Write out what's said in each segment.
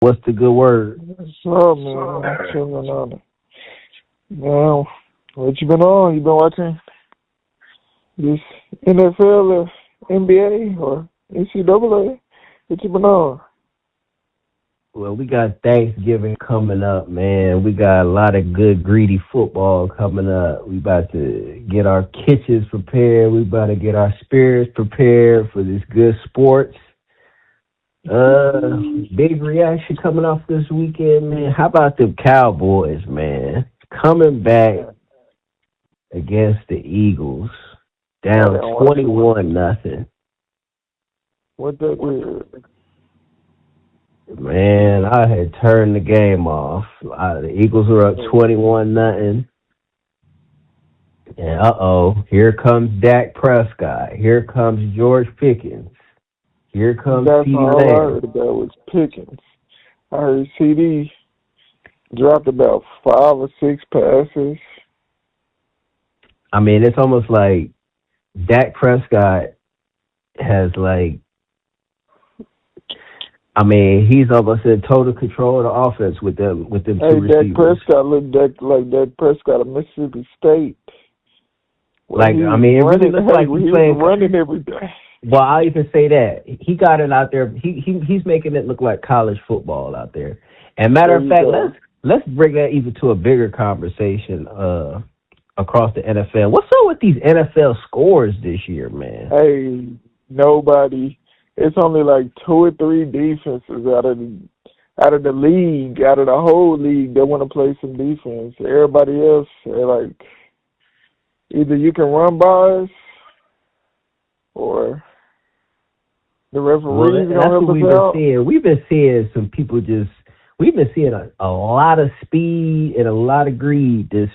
What's the good word? What's up, man? I'm chilling on it. Now, what you been on? You been watching this NFL or NBA or NCAA? What you been on? Well, we got Thanksgiving coming up, man. We got a lot of good, greedy football coming up. We about to get our kitchens prepared. We about to get our spirits prepared for this good sports. Big reaction coming off this weekend, man. How about the Cowboys, man? Coming back against the Eagles, down 21-0. What that is? Man, I had turned the game off. The Eagles were up 21-0. And here comes Dak Prescott. Here comes George Pickens. Here comes That's all I Lamb. heard about was Pickens. I heard CD dropped about 5 or 6 passes. I mean, it's almost like Dak Prescott has he's almost in total control of the offense with them two receivers. Dak Prescott looked like Dak Prescott of Mississippi State. It really looks like he's playing running every day. Well, I'll even say that. He got it out there. He's making it look like college football out there. And matter of fact, let's bring that even to a bigger conversation across the NFL. What's up with these NFL scores this year, man? Hey, nobody. It's only like 2 or 3 defenses out of the league, out of the whole league that want to play some defense. Everybody else, they're like, either you can run by us or the referees that's help what us out. We've been seeing some people we've been seeing a lot of speed and a lot of greed this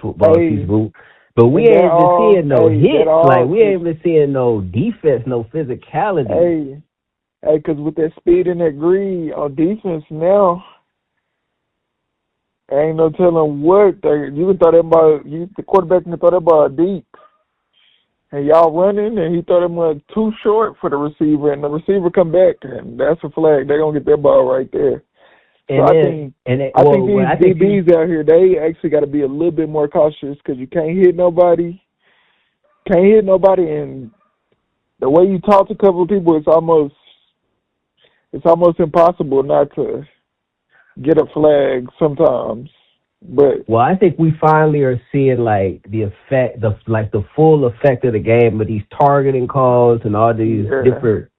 football season. But we ain't been seeing no hits. We ain't been seeing no defense, no physicality. Hey, because with that speed and that greed on defense now, ain't no telling what. You can throw that ball, the quarterback can throw that ball deep. And y'all running, and he throw that ball too short for the receiver, and the receiver come back, and that's a flag. They're going to get that ball right there. And so I think these DBs out here, they actually got to be a little bit more cautious because you can't hit nobody. And the way you talk to a couple of people, it's almost impossible not to get a flag sometimes. But I think we finally are seeing the effect, the full effect of the game with these targeting calls and all these different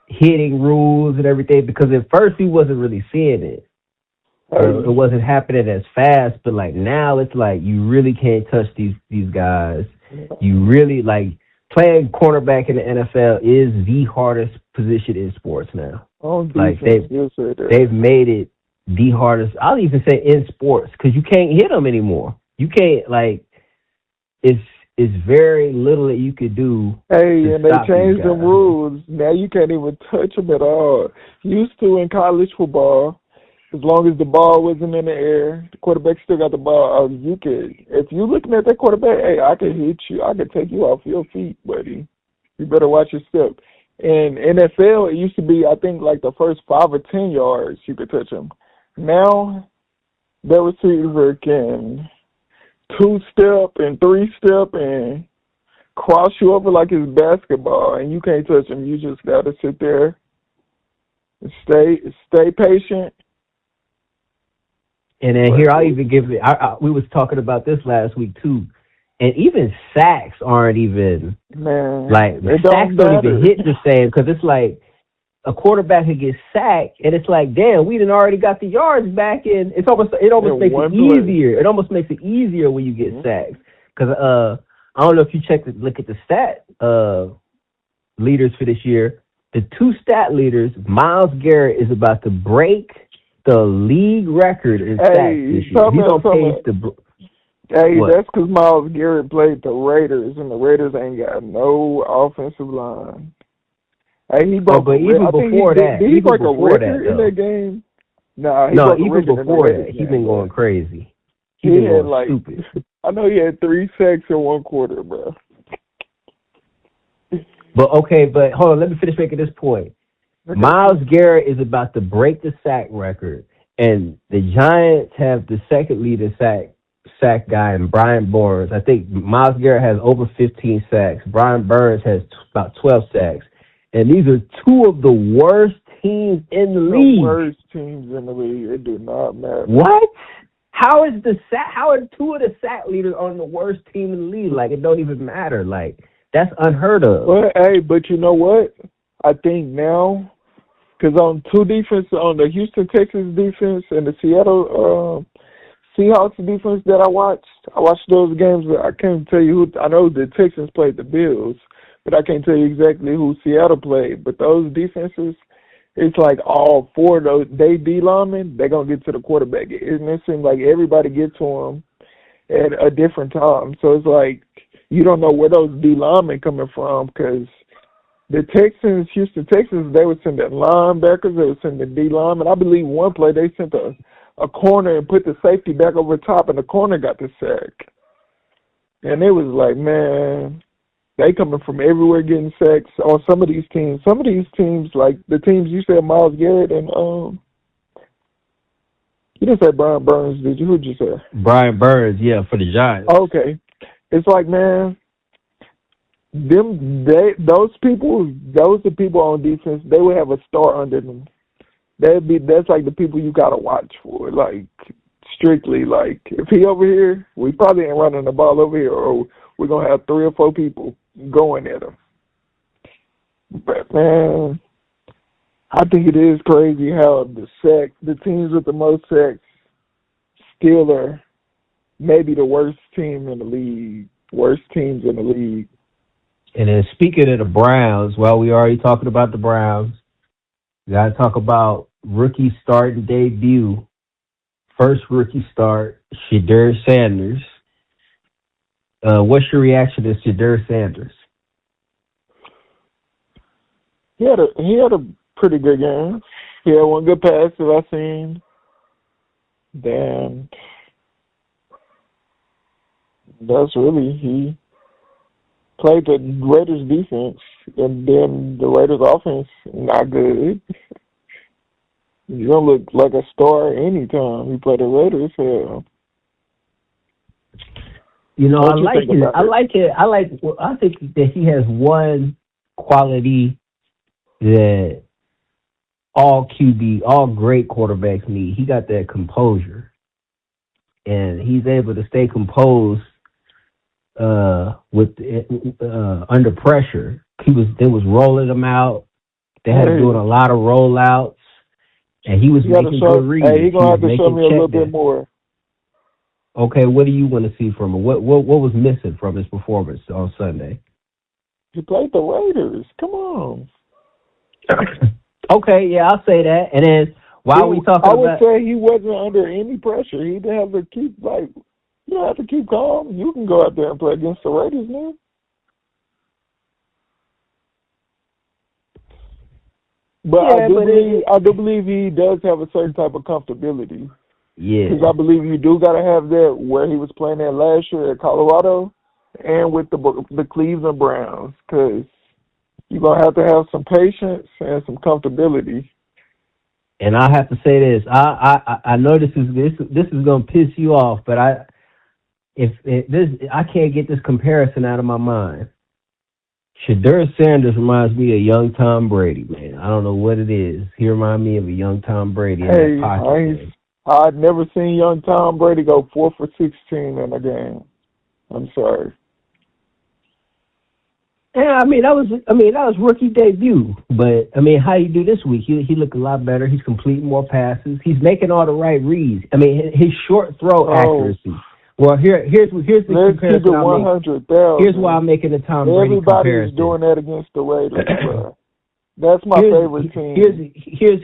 hitting rules and everything. Because at first we wasn't really seeing it. It wasn't happening as fast, but now it's you really can't touch these guys. You really playing cornerback in the NFL is the hardest position in sports now. They've made it the hardest. I'll even say in sports because you can't hit them anymore. You can't it's very little that you could do. And they changed the rules. Now you can't even touch them at all. Used to in college football. As long as the ball wasn't in the air, the quarterback still got the ball. If you're looking at that quarterback, I can hit you. I can take you off your feet, buddy. You better watch your step. In NFL, it used to be, I think, the first 5 or 10 yards you could touch him. Now, the receiver can 2-step and 3-step and cross you over like it's basketball, and you can't touch him. You just got to sit there and stay patient. And then here, I'll even give it. We was talking about this last week too, and even sacks aren't even sacks don't even hit the same because it's a quarterback who gets sacked, and it's damn, we done already got the yards back, and it almost makes it easier. It almost makes it easier when you get sacks because I don't know if you look at the stat leaders for this year. The 2 stat leaders, Myles Garrett is about to break the league record in sacks this year. He's on pace to. That's because Myles Garrett played the Raiders, and the Raiders ain't got no offensive line. He broke. But even before that, did he break a record in that game? No, even before that, he's been going crazy. He had stupid. I know he had 3 sacks in 1 quarter, bro. But hold on, let me finish making this point. Myles Garrett is about to break the sack record, and the Giants have the second leading sack guy in Brian Burns. I think Myles Garrett has over 15 sacks. Brian Burns has about 12 sacks. And these are two of the worst teams in the league. The worst teams in the league. It do not matter. What? How are two of the sack leaders on the worst team in the league? Like, it don't even matter. Like, that's unheard of. Well, hey, but you know what? I think now, because on two defense, on the Houston Texans defense and the Seattle Seahawks defense that I watched those games. I can't tell you who. I know the Texans played the Bills, but I can't tell you exactly who Seattle played. But those defenses, it's like all four of those, they D linemen, they're going to get to the quarterback. And it seems like everybody gets to him at a different time. So it's like you don't know where those D linemen coming from, because the Texans, Houston Texans, they were sending linebackers, they were sending D linemen. I believe one play they sent a corner and put the safety back over top, and the corner got the sack. And it was like, man, they coming from everywhere getting sacks on some of these teams. Some of these teams, like the teams you said, Myles Garrett and you didn't say Brian Burns, did you? Who'd you say? Brian Burns, yeah, for the Giants. Okay. It's like, man, those are people on defense, they would have a star under them. That's like the people you gotta watch for, like strictly. Like if he over here, we probably ain't running the ball over here, or we're gonna have 3 or 4 people going at him. But man, I think it is crazy how the teams with the most sacks still are maybe the worst team in the league, worst teams in the league. And then speaking of the Browns, well, we already talking about the Browns. We got to talk about rookie start and debut. First rookie start, Shedeur Sanders. What's your reaction to Shedeur Sanders? He had a pretty good game. He had one good pass that I seen. Then that's really, he played the Raiders defense, and then the Raiders offense not good. You don't look like a star anytime you play the Raiders. You know, I think that he has one quality that all great quarterbacks need. He got that composure, and he's able to stay composed under pressure. They was rolling him out. They had him doing a lot of rollouts, and he was making good reads. Hey, he's gonna have to show me a little bit more. Okay, what do you want to see from him? What was missing from his performance on Sunday? He played the Raiders. Come on. Okay, yeah, I'll say that. And then while we talking about, I would say he wasn't under any pressure. He didn't have to keep you don't have to keep calm. You can go out there and play against the Raiders now. But yeah, I do believe he does have a certain type of comfortability. Yeah. Because I believe you do got to have that where he was playing at last year at Colorado and with the Cleveland Browns. Because you're going to have some patience and some comfortability. And I have to say this. I know this is going to piss you off, but I can't get this comparison out of my mind. Shedeur Sanders reminds me of young Tom Brady, man. I don't know what it is. He reminds me of a young Tom Brady in that pocket. I'd never seen young Tom Brady go 4 for 16 in a game. I'm sorry. Yeah, I mean that was rookie debut. But I mean, how you do this week? He looked a lot better. He's completing more passes. He's making all the right reads. I mean, his short throw accuracy. Well, here's the comparison I'm making. Here's why I'm making the Tom Brady comparison. Everybody's doing that against the Raiders. That's my favorite team.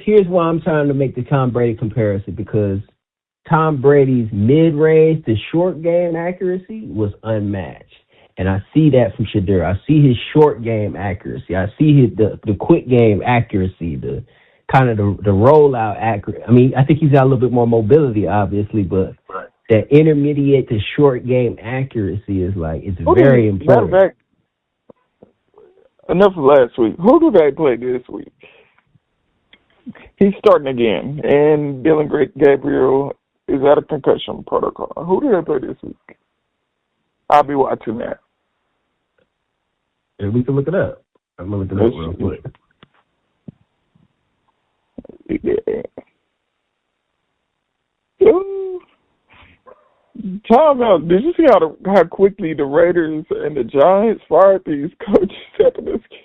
Here's why I'm trying to make the Tom Brady comparison, because Tom Brady's mid-range to short game accuracy was unmatched. And I see that from Shedeur. I see his short game accuracy. I see the quick game accuracy, the kind of the rollout accuracy. I mean, I think he's got a little bit more mobility, obviously, but that intermediate to short game accuracy is it's very important. Enough of last week. Who do they play this week? He's starting again, and Dylan Gabriel is out of concussion protocol. Who did they play this week? I'll be watching that. Yeah, we can look it up. I'm going to look it up real quick. Yeah. Time out. Did you see how quickly the Raiders and the Giants fired these coaches after this game?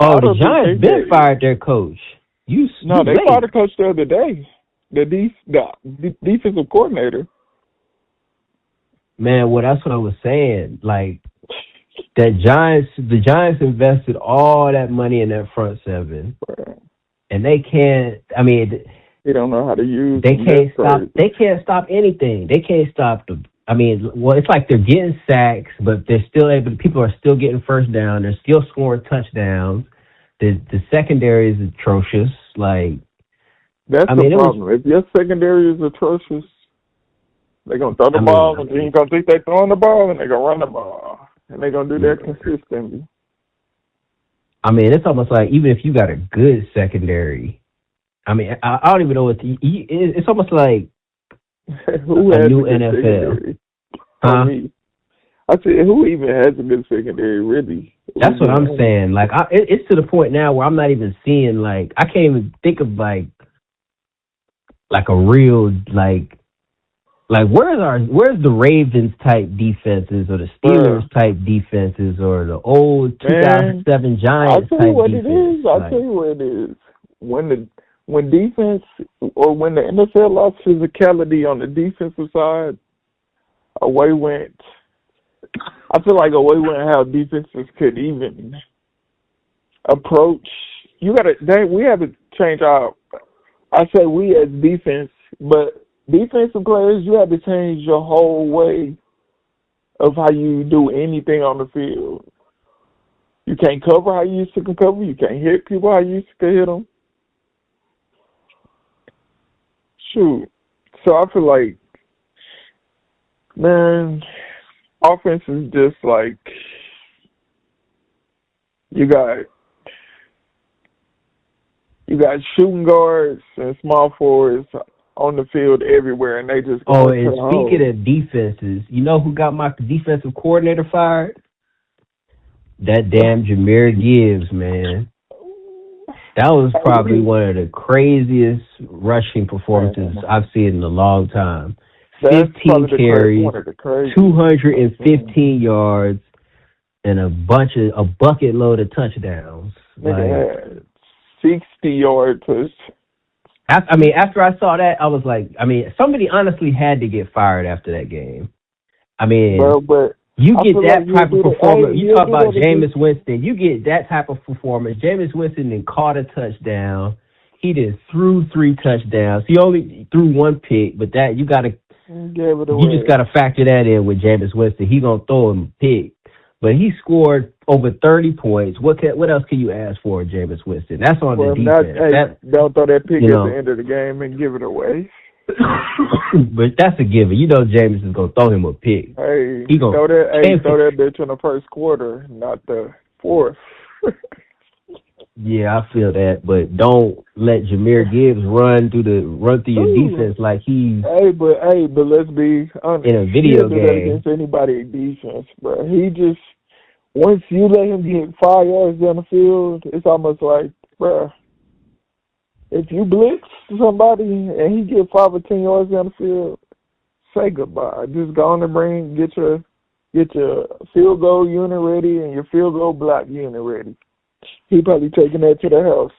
Oh, the Giants been fired their coach. They fired the coach the other day. The defensive coordinator. Man, that's what I was saying. Like, the Giants invested all that money in that front seven, and they can't. I mean, they don't know how to use. They can't stop. They can't stop anything. They can't stop the. I mean, well, it's like they're getting sacks, but they're still able. People are still getting first down. They're still scoring touchdowns. The secondary is atrocious. Like, that's the problem. If your secondary is atrocious, they're gonna throw the ball, and then you're gonna think they're throwing the ball, and they're gonna run the ball, and they're gonna do that consistently. I mean, it's almost like even if you got a good secondary, I mean, I don't even know what it's almost like who a new NFL. Huh? I said, who even has a good secondary, really? That's what I'm saying. Like, it's to the point now where I'm not even seeing, like, I can't even think of, like a real, like where's the Ravens type defenses or the Steelers type defenses or the old 2007 Giants type defense? I'll tell you what it is. When defense or when the NFL lost physicality on the defensive side, away went how defenses could even approach. We have to change our. I say we as defense, but defensive players, you have to change your whole way of how you do anything on the field. You can't cover how you used to cover. You can't hit people how you used to hit them. Shoot. So I feel like, man, offense is just like you got shooting guards and small forwards on the field everywhere, and they just and speaking of defenses, you know who got my defensive coordinator fired? That damn Jahmyr Gibbs, man. That was probably one of the craziest rushing performances I've seen in a long time. 15 carries, 215 yards, and a bucket load of touchdowns. Like, 60-yard push. After I saw that, I was like, somebody honestly had to get fired after that game. But you get that type of performance. You talk about Jameis Winston. You get that type of performance. Jameis Winston then caught a touchdown. He then threw 3 touchdowns. He only threw 1 pick, but that you just got to factor that in with Jameis Winston. He gonna throw him a pick, but he scored over 30 points. What else can you ask for, Jameis Winston? That's on the defense. Don't throw that pick at the end of the game and give it away. But that's a given. You know Jameis is gonna throw him a pick. Hey, throw that bitch in the first quarter, not the fourth. Yeah, I feel that, but don't let Jahmyr Gibbs run through your defense like he's. Hey, but let's be honest. In a video game, against anybody defense, bro. He just once you let him get 5 yards down the field, it's almost like, bro, if you blitz somebody and he get 5 or 10 yards down the field, say goodbye. Just go on and get your field goal unit ready and your field goal block unit ready. He probably taking that to the house.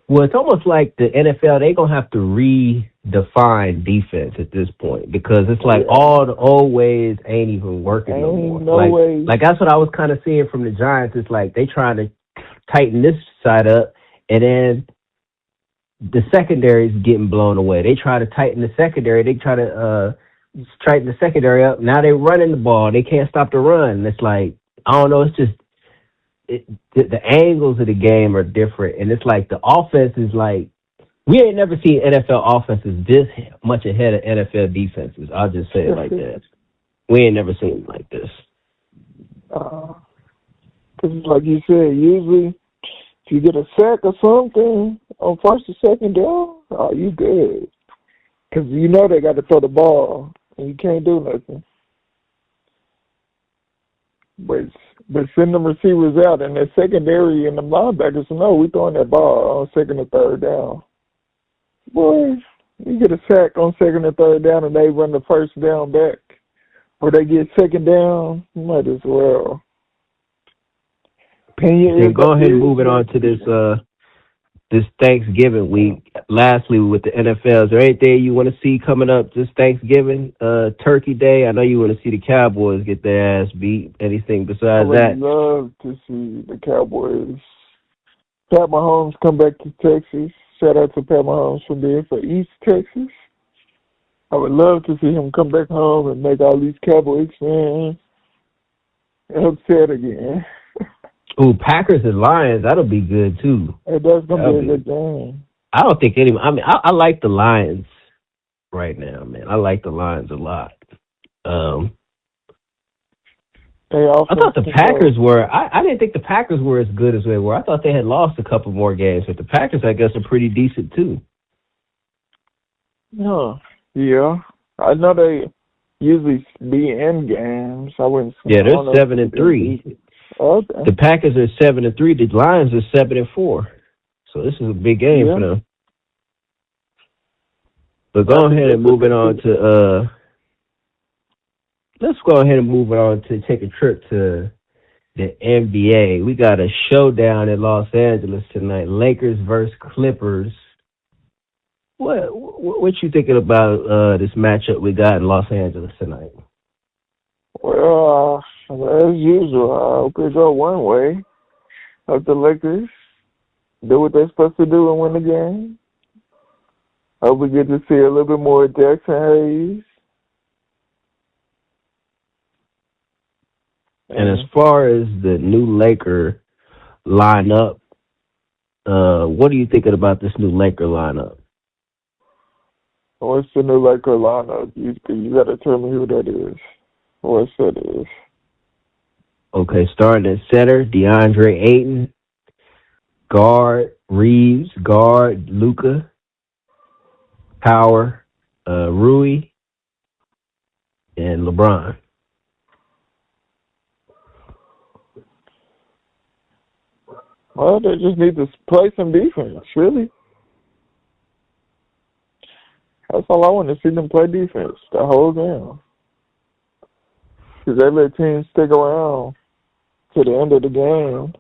Well, it's almost like the NFL, they're going to have to redefine defense at this point because it's like all the old ways ain't even working no more. Like that's what I was kind of seeing from the Giants. It's like they trying to tighten this side up, and then the secondary is getting blown away. They try to tighten the secondary. They try to tighten the secondary up. Now they're running the ball. They can't stop the run. It's like, I don't know, it's just the angles of the game are different, and it's like the offense is like we ain't never seen NFL offenses this much ahead of NFL defenses. I'll just say it like that. We ain't never seen it like this. Because like you said, usually you get a sack or something on first or second down, oh, you good. Because you know they got to throw the ball, and you can't do nothing. But send them receivers out, and the secondary and the linebackers know we throwing that ball on second or third down. Boy, you get a sack on second or third down, and they run the first down back. Or they get second down, you might as well. Then go ahead and move it on to this Thanksgiving week. Lastly, with the NFL, is there anything you want to see coming up this Thanksgiving, Turkey Day? I know you want to see the Cowboys get their ass beat. Anything besides that? I would love to see the Cowboys. Pat Mahomes come back to Texas. Shout out to Pat Mahomes for being for East Texas. I would love to see him come back home and make all these Cowboys fans upset again. Ooh, Packers and Lions, that'll be good too. That's gonna be a good game. I don't think anyone. I mean, I like the Lions right now, man. I like the Lions a lot. I thought the Packers were. I didn't think the Packers were as good as they were. I thought they had lost a couple more games, but the Packers, I guess, are pretty decent too. No. Yeah, I know they usually be in games. I wouldn't. Yeah, they're 7-3. Okay. The Packers are 7-3. The Lions are 7-4. So this is a big game for them. But go ahead and move it on to. Let's go ahead and move it on to take a trip to the NBA. We got a showdown in Los Angeles tonight. Lakers versus Clippers. What you thinking about this matchup we got in Los Angeles tonight? Well, as usual, I hope it go one way. Hope the Lakers do what they're supposed to do and win the game. Hope we get to see a little bit more Jackson Hayes. And as far as the new Laker lineup, what are you thinking about this new Laker lineup? What's the new Laker lineup? You got to tell me who that is. What that is. Okay, starting at center, DeAndre Ayton. Guard, Reeves. Guard, Luka. Power, Rui. And LeBron. Well, they just need to play some defense, really. That's all I want to see them play defense the whole game. Because they let teams stick around to the end of the game.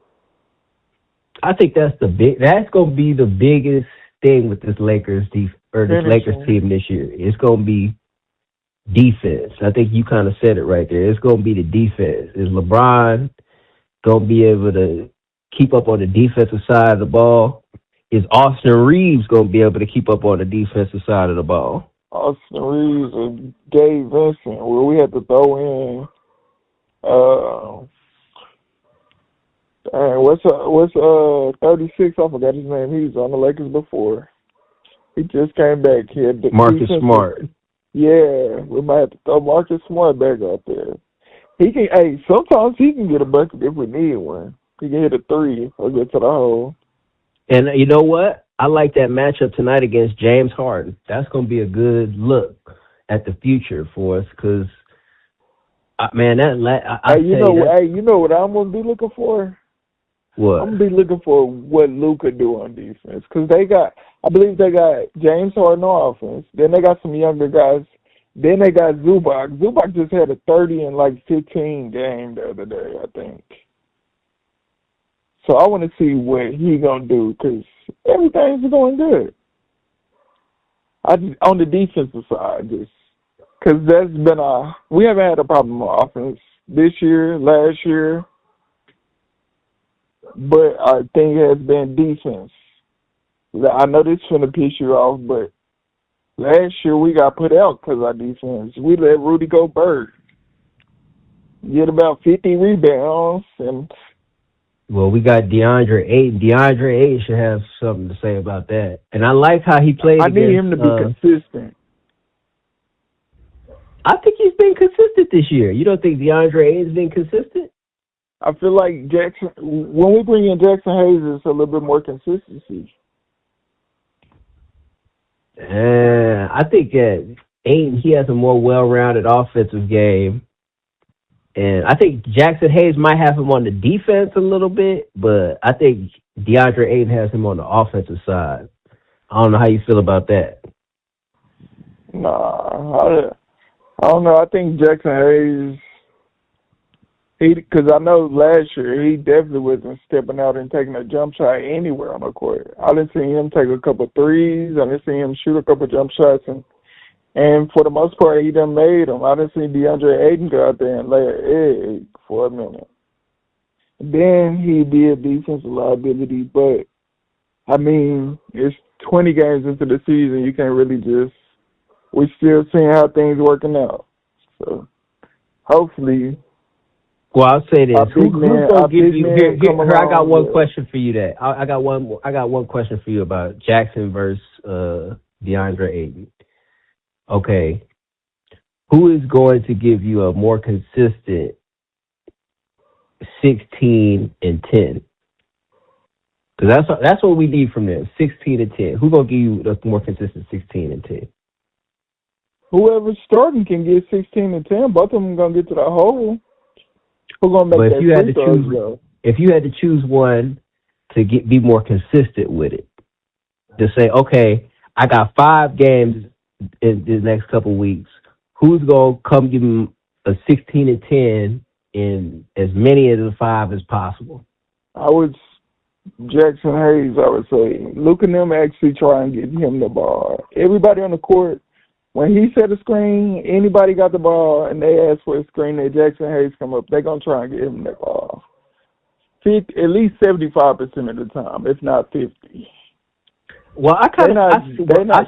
I think that's going to be the biggest thing with this Lakers Lakers team this year. It's going to be defense. I think you kind of said it right there. It's going to be the defense. Is LeBron going to be able to keep up on the defensive side of the ball? Is Austin Reeves going to be able to keep up on the defensive side of the ball? Austin Reeves and Gabe Vincent, where we had to throw in what's 36? I forgot his name. He was on the Lakers before. He just came back. He had Marcus Smart. Yeah, we might have to throw Marcus Smart back out there. He can. Hey, sometimes he can get a bucket if we need one. He can hit a three or get to the hole. And you know what? I like that matchup tonight against James Harden. That's going to be a good look at the future for us because, man, you know what I'm going to be looking for? What? I'm going to be looking for what Luka do on defense because I believe they got James Harden on offense. Then they got some younger guys. Then they got Zubac. Zubac just had a 30 and 15 game the other day, I think. So I want to see what he gonna do because everything's going good. On the defensive side, just because we haven't had a problem on offense this year, last year, but our thing has been defense. I know this is going to piss you off, but last year we got put out because of our defense. We let Rudy Gobert get about 50 rebounds and. Well, we got DeAndre Ayton. DeAndre Ayton should have something to say about that. And I like how he played. I need him to be consistent. I think he's been consistent this year. You don't think DeAndre Ayton's been consistent? I feel like Jackson, when we bring in Jackson Hayes, it's a little bit more consistency. I think that Ayton, he has a more well-rounded offensive game. And I think Jackson Hayes might have him on the defense a little bit, but I think DeAndre Ayton has him on the offensive side. I don't know how you feel about that. Nah, I don't know. I think Jackson Hayes, because I know last year he definitely wasn't stepping out and taking a jump shot anywhere on the court. I didn't see him take a couple threes. I didn't see him shoot a couple jump shots, and for the most part, he done made them. I didn't see DeAndre Ayton go out there and lay an egg for a minute. Then he'd be a defensive liability, but I mean, it's 20 games into the season. You can't really just. We're still seeing how things working out. So hopefully. Well, I'll say this. Who's gonna give you? Here, I got one question for you. I got one question for you about Jackson versus DeAndre Ayton. Okay, who is going to give you a more consistent 16 and 10? Because that's what we need from them. 16 and 10. Who's gonna give you the more consistent 16 and 10? Whoever's starting can get 16 and 10. Both of them going to get to the hole. Who's going to make that free throw? If you had to choose one to be more consistent with it, to say, okay, I got 5 games in the next couple of weeks. Who's going to come give them a 16 and 10 in as many of the 5 as possible? Jackson Hayes, I would say. Luke and them actually try and get him the ball. Everybody on the court, when he set a screen, anybody got the ball and they ask for a screen that Jackson Hayes come up, they're going to try and get him the ball. At least 75% of the time, if not 50. Well, I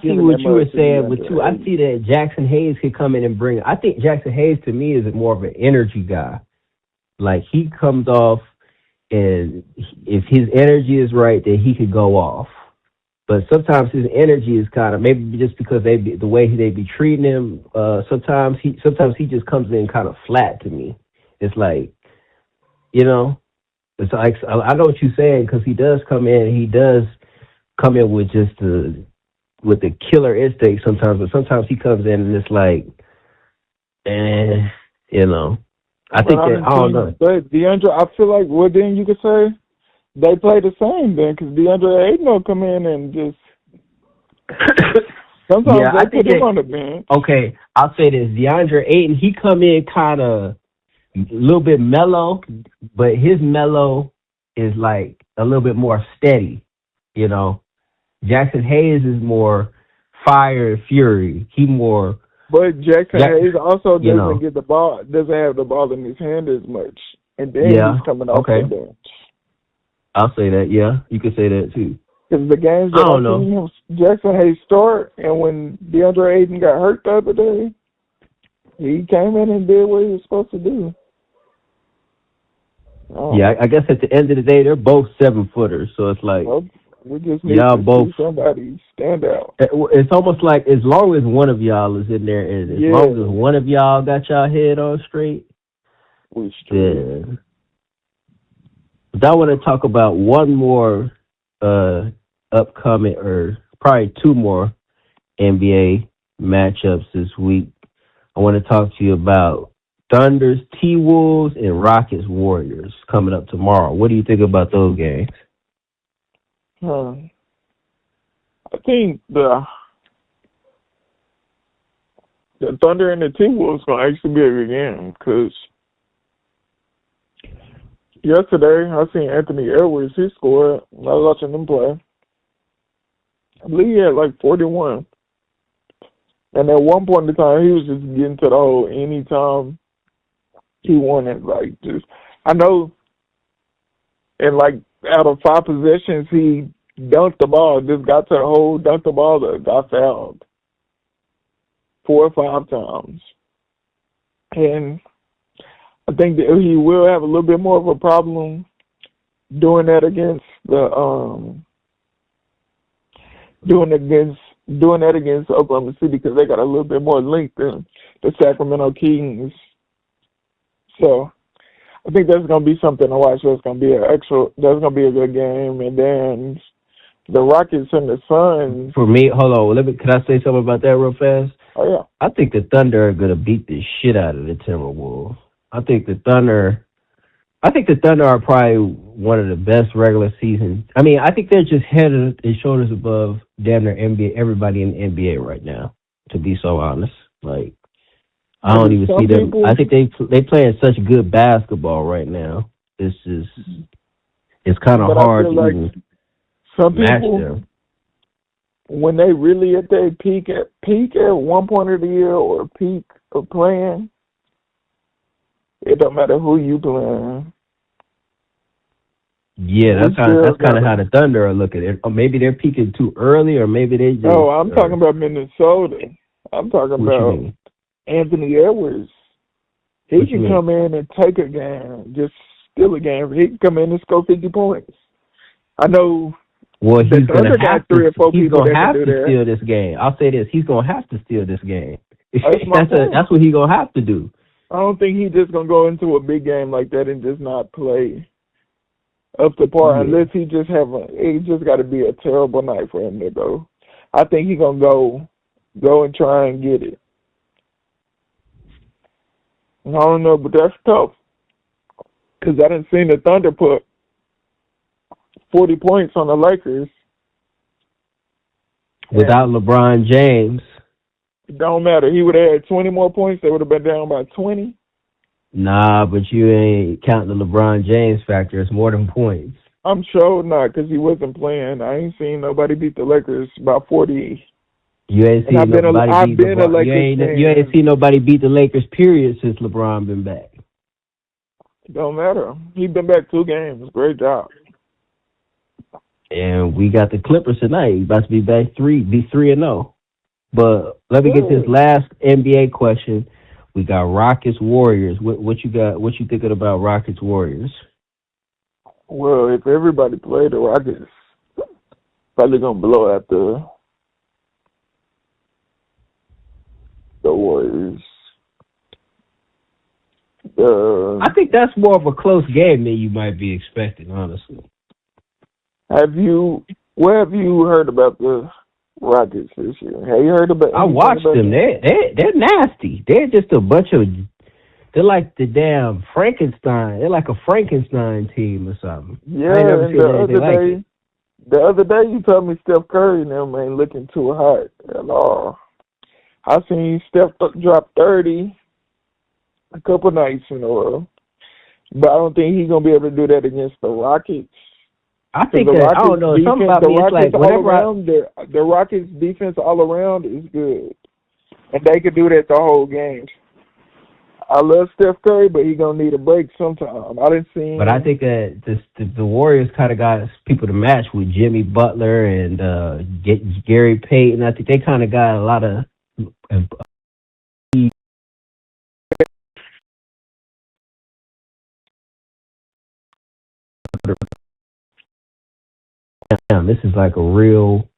see what you were saying, but too, I see that Jackson Hayes could come in and bring. I think Jackson Hayes to me is more of an energy guy. Like he comes off, and if his energy is right, then he could go off. But sometimes his energy is kind of maybe just because the way they be treating him. Sometimes he just comes in kind of flat to me. It's like, it's like I know what you're saying because he does come in. He does come in with just with the killer instinct sometimes, but sometimes he comes in and it's like, I think I don't know. But DeAndre, I feel like then you could say they play the same then because DeAndre Ayton will come in and just sometimes they put him on the bench. Okay, I'll say this: DeAndre Ayton, he come in kind of a little bit mellow, but his mellow is like a little bit more steady, Jackson Hayes is more fire and fury. He more. But Jackson Hayes also doesn't get the ball, doesn't have the ball in his hand as much, and then he's coming off the bench. I'll say that. Yeah, you could say that too. Because the games that I've seen him, Jackson Hayes start, and when DeAndre Ayton got hurt the other day, he came in and did what he was supposed to do. Yeah, I guess at the end of the day, they're both 7-footers, so it's like we just need to see somebody stand out. It's almost like as long as one of y'all is in there, and as long as one of y'all got y'all head on straight, we're straight. Yeah. But I want to talk about one more upcoming, or probably 2 more NBA matchups this week. I want to talk to you about Thunder's T-Wolves and Rockets Warriors coming up tomorrow. What do you think about those games? I think the Thunder and the T-Wolves going to actually be a good game because yesterday I seen Anthony Edwards. He scored. I was watching him play. I believe he had like 41. And at one point in time, he was just getting to the hole anytime he wanted. Like, just, I know, and like out of 5 possessions, he dunked the ball, just got to the hole, dunked the ball, got fouled 4 or 5 times. And I think that he will have a little bit more of a problem doing that against against Oklahoma City because they got a little bit more length than the Sacramento Kings. So I think that's gonna be something to watch. That's gonna be That's gonna be a good game. And then the Rockets and the Suns. For me, hold on. Can I say something about that real fast? Oh yeah. I think the Thunder are gonna beat the shit out of the Timberwolves. I think the Thunder are probably one of the best regular seasons. I mean, I think they're just head and shoulders above damn near everybody in the NBA right now. To be so honest, like I don't even see them. I think they playing such good basketball right now. It's kind of hard to even some match people, them. When they really at their peak at one point of the year or peak of playing, it don't matter who you playing. Yeah, that's kind of how the Thunder are looking at it. Or maybe they're peaking too early, or maybe they just. No, I'm talking about Minnesota. I'm talking about Anthony Edwards. He can come in and take a game, just steal a game. He can come in and score 50 points. I know. Well, he's going to have to. He's going to have to steal this game. I'll say this: he's going to have to steal this game. That's what he's going to have to do. I don't think he's just going to go into a big game like that and just not play up to par, unless he just it just got to be a terrible night for him to go. I think he's going to go and try and get it. I don't know, but that's tough. Because I didn't see the Thunder put 40 points on the Lakers. Without LeBron James. It don't matter. He would have had 20 more points. They would have been down by 20. Nah, but you ain't counting the LeBron James factor. It's more than points. I'm sure not, because he wasn't playing. I ain't seen nobody beat the Lakers by 40. You ain't seen you ain't seen nobody beat the Lakers, period, since LeBron been back. Don't matter. He been back 2 games. Great job. And we got the Clippers tonight. He's about to be back 3-0. But let me get this last NBA question. We got Rockets Warriors. What you got? What you thinking about Rockets Warriors? Well, if everybody play, the Rockets probably gonna blow out the Warriors. I think that's more of a close game than you might be expecting, honestly. What have you heard about the Rockets this year? Have you heard about? I watched them. They're nasty. They're just a bunch of. They're like the damn Frankenstein. They're like a Frankenstein team or something. Yeah, and the other day you told me Steph Curry and them ain't looking too hot at all. I seen Steph drop 30 a couple nights in a row, but I don't think he's gonna be able to do that against the Rockets. I think I don't know. Something about me, it's like whenever the Rockets defense all around is good, and they could do that the whole game. I love Steph Curry, but he's gonna need a break sometime. I didn't see him. But I think that the Warriors kind of got people to match with Jimmy Butler and Gary Payton. I think they kind of got a lot of. This is like a real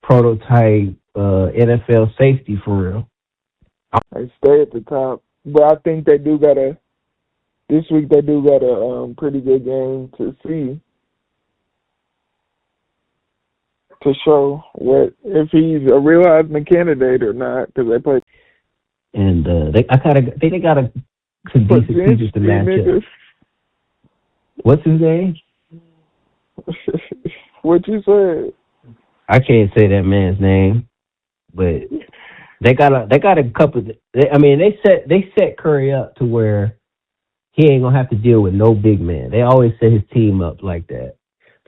prototype NFL safety for real. They stay at the top, but I think they do got this week they do got a pretty good game to see to show if he's a real Heisman candidate or not, because they play. And they got some decent pieces to match up. What's his name? What you said? I can't say that man's name, but they got a couple. They set Curry up to where he ain't gonna have to deal with no big man. They always set his team up like that.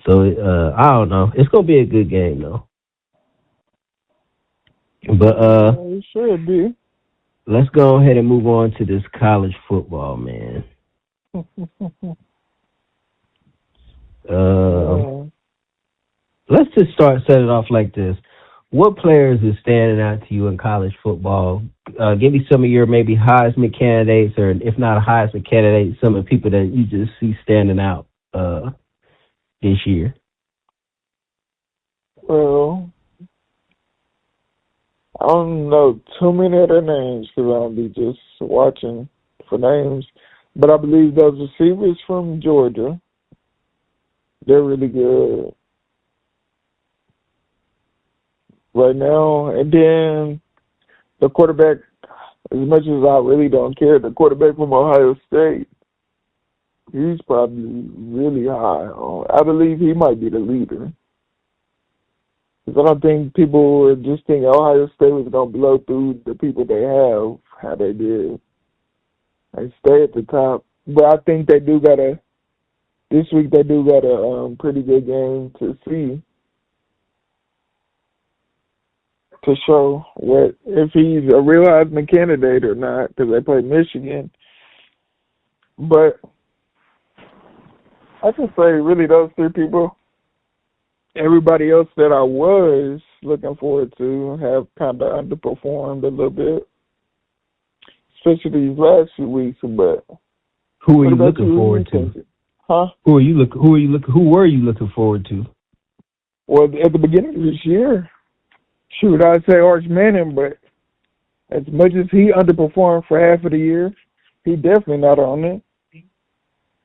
So I don't know. It's gonna be a good game though. But it should be. Let's go ahead and move on to this college football, man. Let's just set it off like this. What players are standing out to you in college football? Give me some of your maybe Heisman candidates, or if not a Heisman candidate, some of the people that you just see standing out this year. Well, I don't know too many of their names because I don't be just watching for names. But I believe those receivers from Georgia, they're really good right now. And then the quarterback, as much as I really don't care, the quarterback from Ohio State, he's probably really high. I believe he might be the leader. Because I don't think people would just think Ohio State was going to blow through the people they have, how they did. They stay at the top. But I think this week they do got a pretty good game to see, to show if he's a real Heisman candidate or not, because they play Michigan. But I can say really those three people. Everybody else that I was looking forward to have kind of underperformed a little bit, especially these last few weeks. But who are you looking forward to? Huh? Who were you looking forward to? Well, at the beginning of this year, I'd say Arch Manning, but as much as he underperformed for half of the year, he definitely not on it.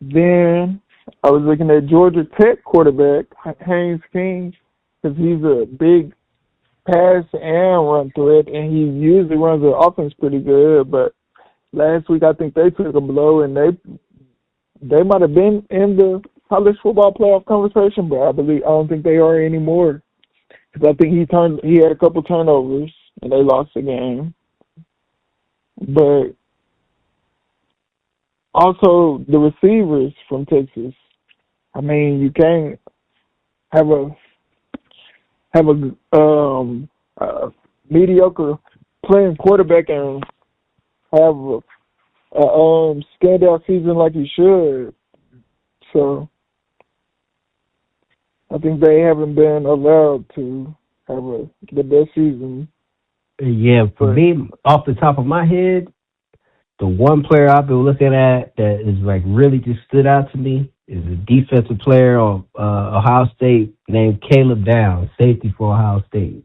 Then I was looking at Georgia Tech quarterback, Haynes King, because he's a big pass and run threat, and he usually runs the offense pretty good. But last week I think they took a blow, and they might have been in the college football playoff conversation, but I don't think they are anymore. Because I think he had a couple turnovers, and they lost the game. But also the receivers from Texas. I mean, you can't have a mediocre playing quarterback and have a standout season like he should. So I think they haven't been allowed to have the best season. Yeah, for me, off the top of my head, the one player I've been looking at that is like really just stood out to me is a defensive player on Ohio State named Caleb Downs, safety for Ohio State.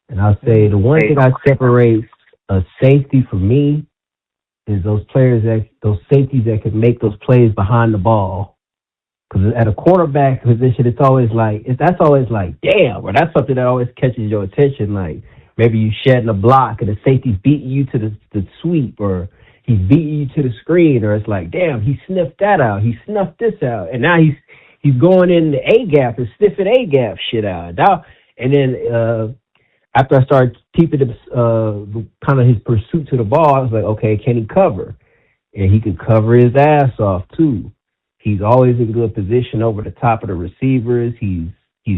And I'll say the one thing that separates a safety from me is those safeties that can make those plays behind the ball. Because at a quarterback position, that's always like, damn, or that's something that always catches your attention. Like maybe you shedding a block and the safety's beating you to the sweep, or he's beating you to the screen, or it's like, damn, he sniffed that out, he snuffed this out, and now he's going in the A gap and sniffing A gap shit out. And then after I started keeping kind of his pursuit to the ball, I was like, okay, can he cover? And he could cover his ass off too. He's always in good position over the top of the receivers. He's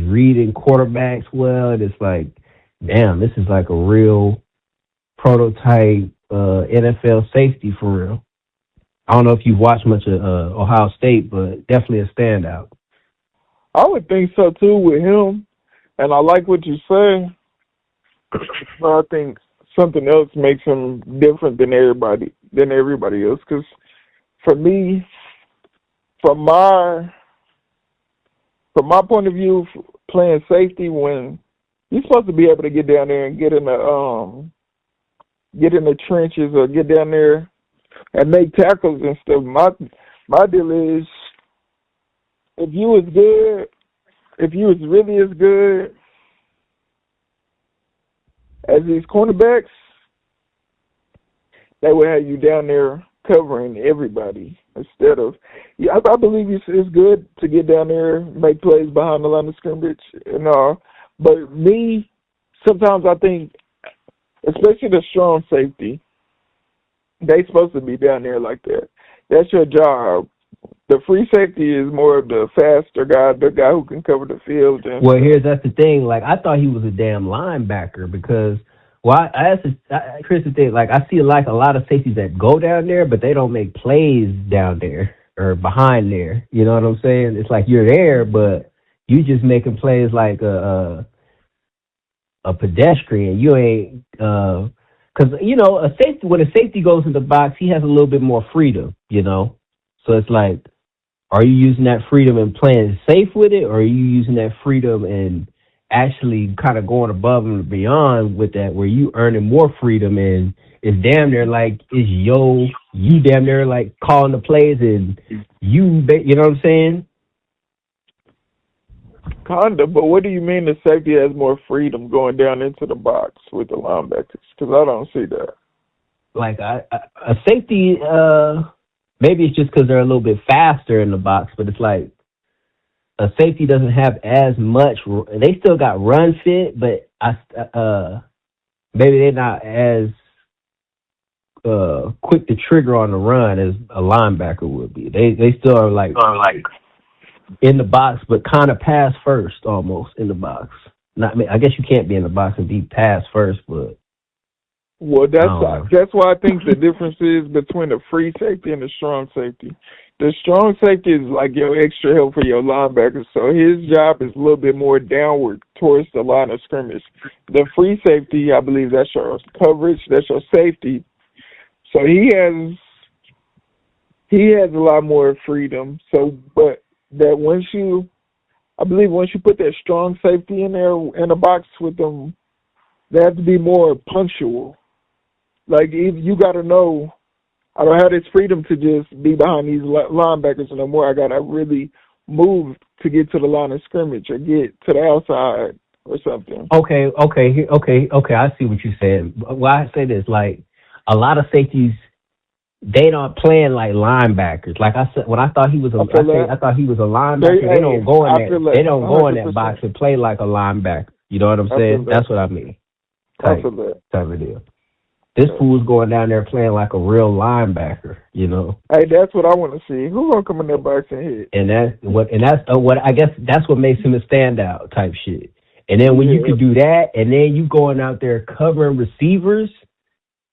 reading quarterbacks well. And it's like, damn, this is like a real prototype NFL safety for real. I don't know if you've watched much of Ohio State, but definitely a standout. I would think so too with him. And I like what you say. But I think something else makes him different than everybody else. Because for me, from my point of view, playing safety, when you're supposed to be able to get down there and get in the trenches or get down there and make tackles and stuff. My deal is, if you was really as good as these cornerbacks, they would have you down there covering everybody instead of. Yeah, I believe it's good to get down there, make plays behind the line of scrimmage and all. But me, sometimes I think, especially the strong safety, they supposed to be down there like that. That's your job. The free safety is more of the faster guy, the guy who can cover the field. Well, that's the thing. Like, I thought he was a damn linebacker because, I asked Chris the thing. Like, I see like a lot of safeties that go down there, but they don't make plays down there or behind there. You know what I'm saying? It's like you're there, but you just making plays like a pedestrian. You ain't because when a safety goes in the box, he has a little bit more freedom. So it's like, are you using that freedom and playing safe with it, or are you using that freedom and actually kind of going above and beyond with that, where you earning more freedom and it's damn near like you damn near like calling the plays and you know what I'm saying? Kinda, but what do you mean the safety has more freedom going down into the box with the linebackers? Because I don't see that. Like a safety, maybe it's just because they're a little bit faster in the box, but it's like a safety doesn't have as much. They still got run fit, but maybe they're not as quick to trigger on the run as a linebacker would be. They still are like in the box, but kind of pass first almost in the box. Not, I guess you can't be in the box and be pass first, but well, that's why I think the difference is between the free safety and the strong safety. The strong safety is like your extra help for your linebacker, so his job is a little bit more downward towards the line of scrimmage. The free safety, I believe, that's your coverage, that's your safety. So he has a lot more freedom. So, but that once you put that strong safety in there in the box with them, they have to be more punctual. Like, if you got to know, I don't have this freedom to just be behind these linebackers no more. I got to really move to get to the line of scrimmage or get to the outside or something. Okay. I see what you're saying. Well, I say this, like, a lot of safeties, they don't playing like linebackers. Like I said, when I thought he was I thought he was a linebacker. They don't go in that. They don't go in that box and play like a linebacker. You know what I'm saying? That's what I mean. Type of deal. This fool's going down there playing like a real linebacker, you know. Hey, that's what I want to see. Who gonna come in that box and hit? And that's what I guess that's what makes him a standout type shit. And then when you can do that, and then you going out there covering receivers.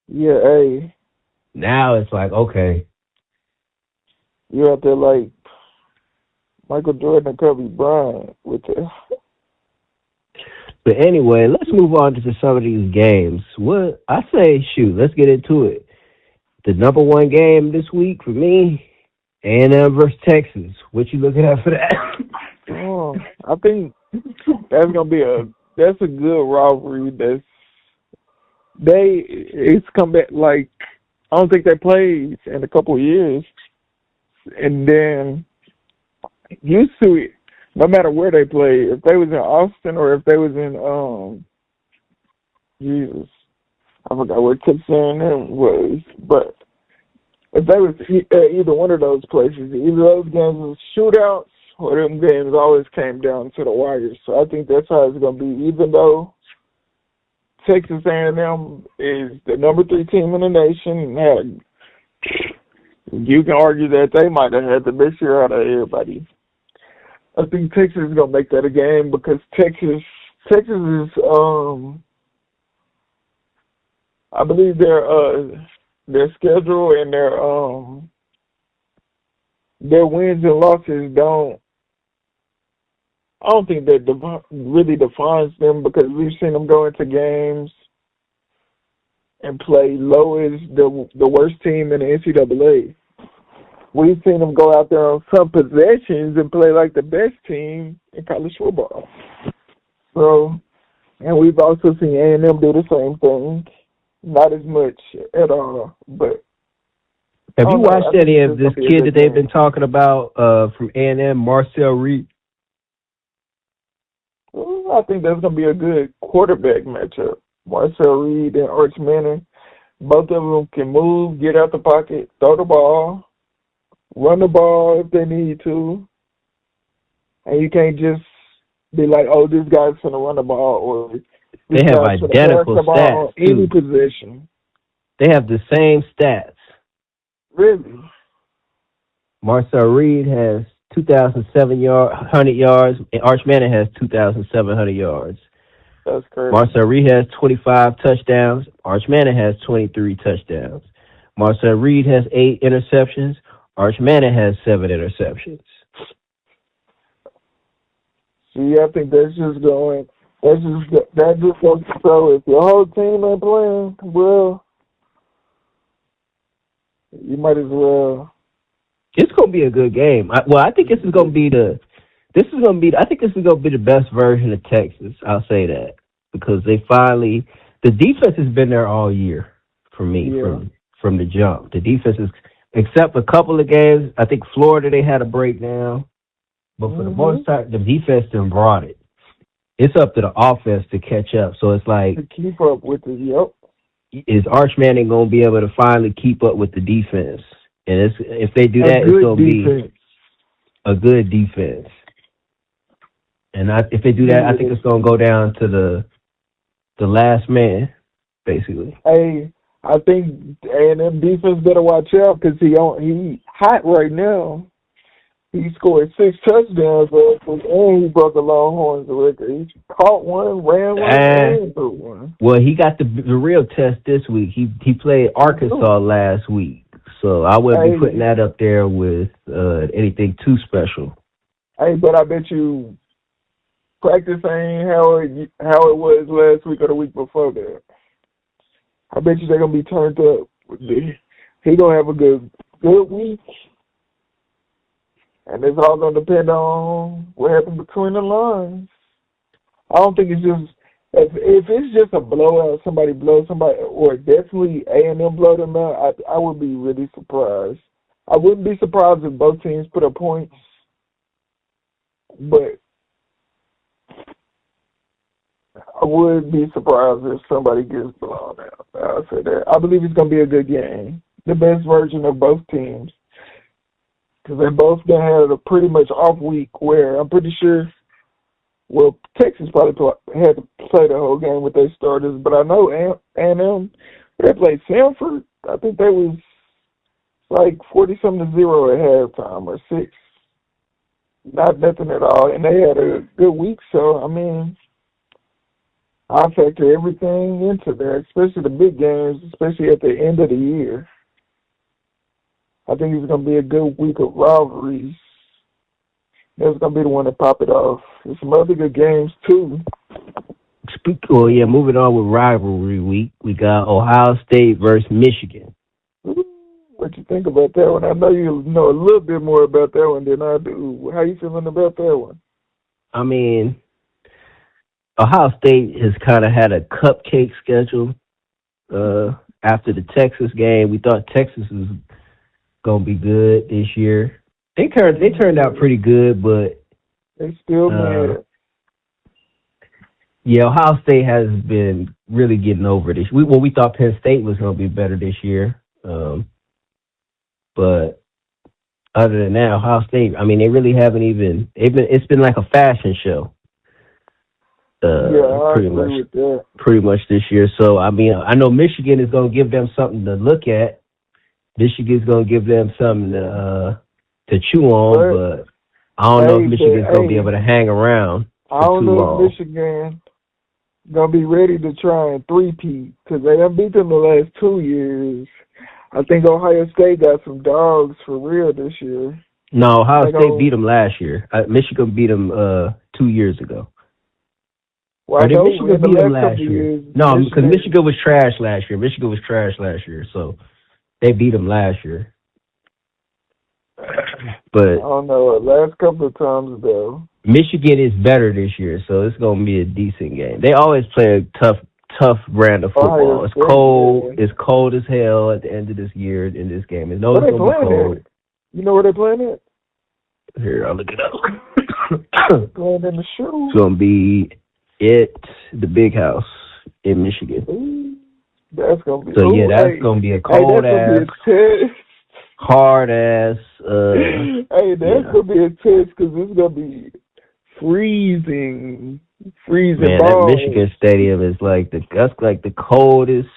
Yeah, hey. Now it's like, okay. You're out there like Michael Jordan and Kobe Bryant with the. But anyway, let's move on to some of these games. What I say, shoot, let's get into it. The number one game this week for me, A&M versus Texas. What you looking at for that? Oh, I think that's gonna be a good rivalry. It's come back like I don't think they played in a couple of years, and then used to it. No matter where they play, if they was in Austin or if they was in Jesus, I forgot where Texas A&M was, but if they was either one of those places, either those games was shootouts or them games always came down to the wires. So I think that's how it's gonna be. Even though Texas A&M is the number 3 team in the nation, and you can argue that they might have had the best year out of everybody. I think Texas is gonna make that a game because Texas is I believe their schedule and their wins and losses I don't think that really defines them, because we've seen them go into games and play low as the worst team in the NCAA. We've seen them go out there on some possessions and play like the best team in college football. So, and we've also seen A&M do the same thing. Not as much at all, but. Have you watched any of this kid that they've been talking about from A&M, Marcel Reed? I think that's going to be a good quarterback matchup. Marcel Reed and Arch Manning. Both of them can move, get out the pocket, throw the ball, run the ball if they need to. And you can't just be like, oh, this guy's going to run the ball, or they have identical stats. Any position. They have the same stats. Really? Marcel Reed has 2,700 yards, and Arch Manning has 2,700 yards. That's crazy. Marcel Reed has 25 touchdowns. Arch Manning has 23 touchdowns. Marcel Reed has 8 interceptions. Arch Manning has 7 interceptions. See, I think that just goes to show if your whole team ain't playing, well, you might as well. It's gonna be a good game. I think this is gonna be the this is gonna be. I think this is gonna be the best version of Texas. I'll say that because they finally. The defense has been there all year for me from the jump. The defense is, except a couple of games. I think Florida they had a breakdown, but for the most part, the defense done brought it. It's up to the offense to catch up. So it's like to keep up with it. Is Arch Manning gonna be able to finally keep up with the defense? And if they do that, it's gonna be a good defense. And if they do that, I think it's gonna go down to the last man, basically. Hey, I think A&M defense better watch out because he hot right now. He scored 6 touchdowns, and he broke the Longhorns record. He caught one, ran one, and threw one. Well, he got the real test this week. He played Arkansas last week, so I wouldn't be putting that up there with anything too special. Hey, but I bet you practice ain't how it was last week or the week before that. I bet you they're gonna be turned up. He gonna have a good week. And it's all going to depend on what happens between the lines. I don't think it's just if it's just a blowout, somebody blows somebody, or definitely A&M blow them out. I would be really surprised. I wouldn't be surprised if both teams put up points, but I would be surprised if somebody gets blown out. I'll say that. I believe it's going to be a good game, the best version of both teams. Because they both had a pretty much off week where I'm pretty sure, well, Texas probably had to play the whole game with their starters, but I know A&M, they played Sanford, I think they was like 40-something to 0 at halftime or 6. Not nothing at all, and they had a good week, so, I mean, I factor everything into that, especially the big games, especially at the end of the year. I think it's going to be a good week of rivalries. That's going to be the one to pop it off. There's some other good games, too. Moving on with rivalry week, we got Ohio State versus Michigan. What you think about that one? I know you know a little bit more about that one than I do. How you feeling about that one? I mean, Ohio State has kind of had a cupcake schedule after the Texas game. We thought Texas was gonna be good this year. They turned out pretty good, but they still mad. Yeah, Ohio State has been really getting over this. We thought Penn State was gonna be better this year, but other than that, Ohio State. I mean, they really haven't even. It's been like a fashion show. I agree with that. Pretty much this year. So I mean, I know Michigan is gonna give them something to look at. Michigan's going to give them something to chew on, but I don't know if Michigan's going to be able to hang around for I don't too know long. if Michigan going to be ready to try and three-peat because they haven't beat them the last 2 years. I think Ohio State got some dogs for real this year. No, Ohio State beat them last year. Michigan beat them 2 years ago. Well, or did Michigan beat them last year? No, because Michigan was trash last year. So they beat them last year. But I don't know. Last couple of times, though. Michigan is better this year, so it's going to be a decent game. They always play a tough brand of football. It's cold. Yeah. It's cold as hell at the end of this year in this game. It's going to be cold. You know where they're playing it? Here, I'll look it up. Going in the shoe. It's going to be at the Big House in Michigan. Ooh. That's gonna be that's gonna be a cold ass, hard ass. Gonna be a test because it's gonna be freezing. Man, balls. That Michigan stadium is like the coldest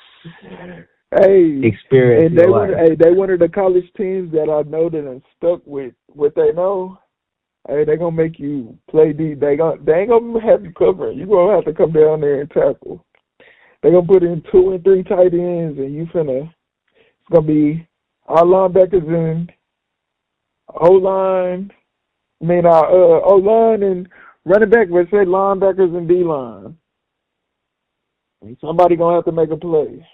experience. And they one of the college teams that I know that are stuck with what they know. Hey, they gonna make you play deep. They ain't gonna have you cover. You gonna have to come down there and tackle. They're going to put in 2 and 3 tight ends, and it's going to be our linebackers and O-line and running back, but say linebackers and D-line. And somebody going to have to make a play.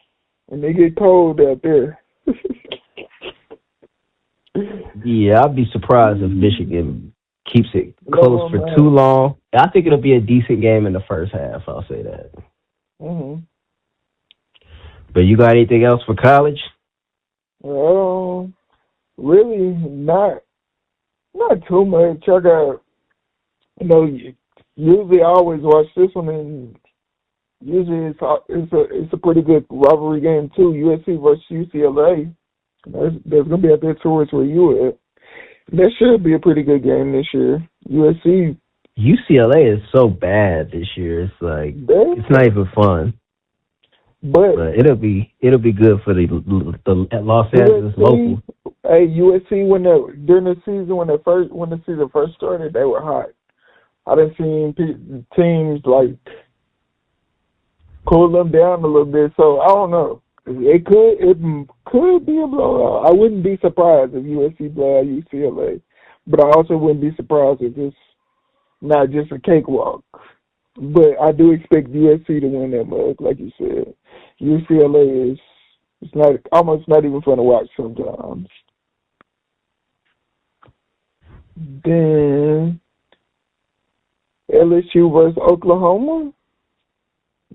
And they get cold out there. Yeah, I'd be surprised if Michigan keeps it close for too long. I think it'll be a decent game in the first half. I'll say that. Mm-hmm. But you got anything else for college? Really not too much. I got, usually I always watch this one, and usually it's a pretty good rivalry game too. USC versus UCLA. There's gonna be at that towards where you at. That should be a pretty good game this year. UCLA is so bad this year. It's like it's not even fun. But it'll be good for the Los Angeles local. Hey, USC during the season when the season first started, they were hot. I done seen teams like cool them down a little bit. So I don't know. It could be a blowout. I wouldn't be surprised if USC blow out UCLA, but I also wouldn't be surprised if it's not just a cakewalk. But I do expect USC to win that mug, like you said. UCLA it's almost not even fun to watch sometimes. Then LSU versus Oklahoma.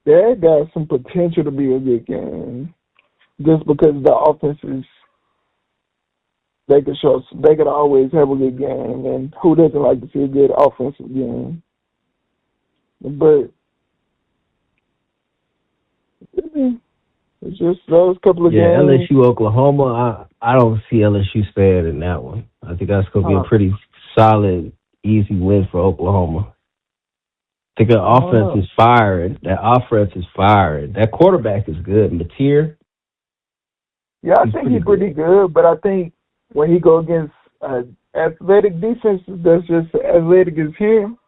That got some potential to be a good game. Just because the offenses, they could always have a good game, and who doesn't like to see a good offensive game? But it's just those couple of games. Yeah, LSU, Oklahoma, I don't see LSU spared in that one. I think that's going to be a pretty solid, easy win for Oklahoma. I think their offense is firing. That quarterback is good. Mateer. Yeah, I think he's pretty good, but I think when he go against athletic defenses that's just as athletic as him,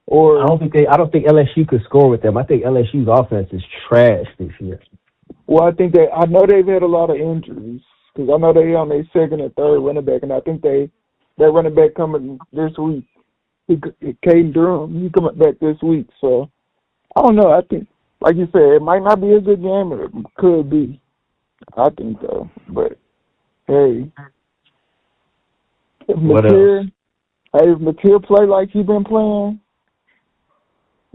or I don't think LSU could score with them. I think LSU's offense is trash this year. Well, I know they've had a lot of injuries because I know they on their second and third running back, and I think that running back coming this week, Caden Durham, he coming back this week. So I don't know. I think, like you said, it might not be a good game, or it could be. I think so, but hey, if Mateer play like he been playing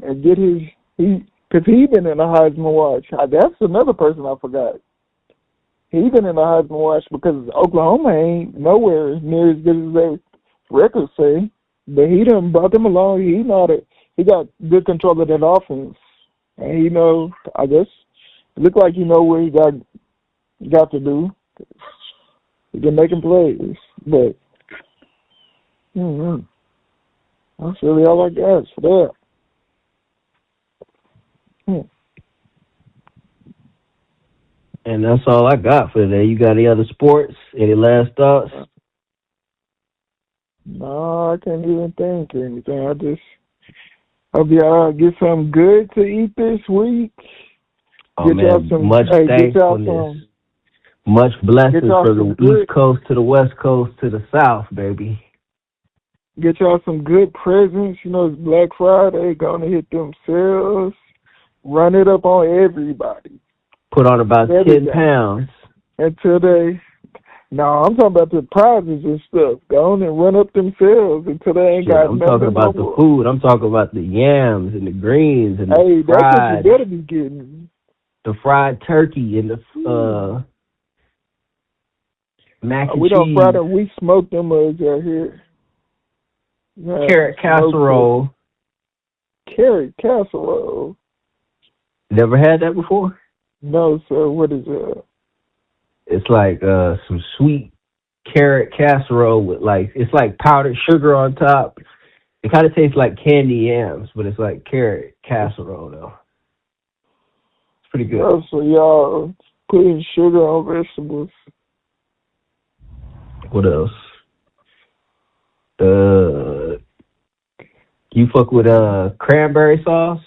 and get because he been in the Heisman watch. That's another person I forgot. He been in the Heisman watch because Oklahoma ain't nowhere near as good as their records say. But he done brought them along. He got good control of that offense, and I guess it looked like what he got to do. He can make him plays, but that's really all I got for that. And that's all I got for today. You got any other sports? Any last thoughts? No, I can't even think of anything. I hope y'all get something good to eat this week. Much thankfulness. Much blessings from the East Coast to the West Coast to the South, baby. Get y'all some good presents. It's Black Friday. Gonna hit them sales. Run it up on everybody. Put on about 10 pounds. Until No, I'm talking about the prizes and stuff. Go on and run up themselves until they ain't got nothing. I'm talking about the food. I'm talking about the yams and the greens and the fried. That's what you better be getting. The fried turkey and the mac and cheese. We don't fry them. We smoke them mugs out here. Carrot casserole. Carrot casserole. Never had that before? No, sir. What is that? It's like some sweet carrot casserole with it's like powdered sugar on top. It kind of tastes like candy yams, but it's like carrot casserole though. It's pretty good. Oh, so y'all putting sugar on vegetables. What else? You fuck with cranberry sauce?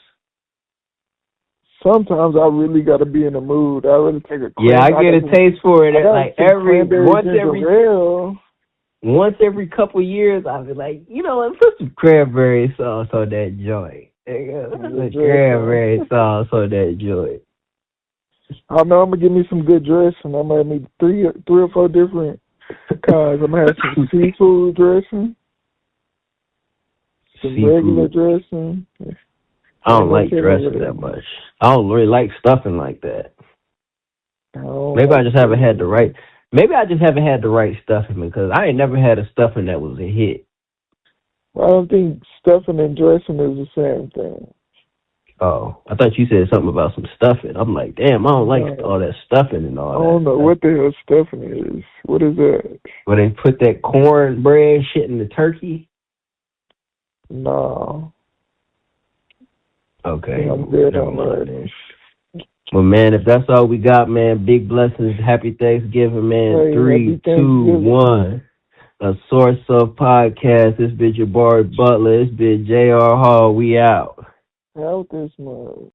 Sometimes I really got to be in the mood. I really take a I get a taste for it. Once every couple years, I'll be like, let's put some cranberry sauce on that joint. Cranberry sauce on that joint. I know I'm gonna give me some good dressing. I'm gonna need three or four different kinds. I'm gonna have some seafood dressing. Some regular dressing. I don't like dressing that much. I don't really like stuffing like that. Maybe I just haven't had the right. Maybe I just haven't had the right stuffing because I ain't never had a stuffing that was a hit. Well, I don't think stuffing and dressing is the same thing. Oh, I thought you said something about some stuffing. I'm like, damn, I don't like all that stuffing and all that. I don't know what the hell stuffing is. What is that? Where they put that cornbread shit in the turkey? No. Okay. I'm good on that. Well, man, if that's all we got, man, big blessings. Happy Thanksgiving, man. Hey, 3, 2, 1. A Source of Podcast. This been Jabari Butler. This been J.R. Hall. We out. Out this month.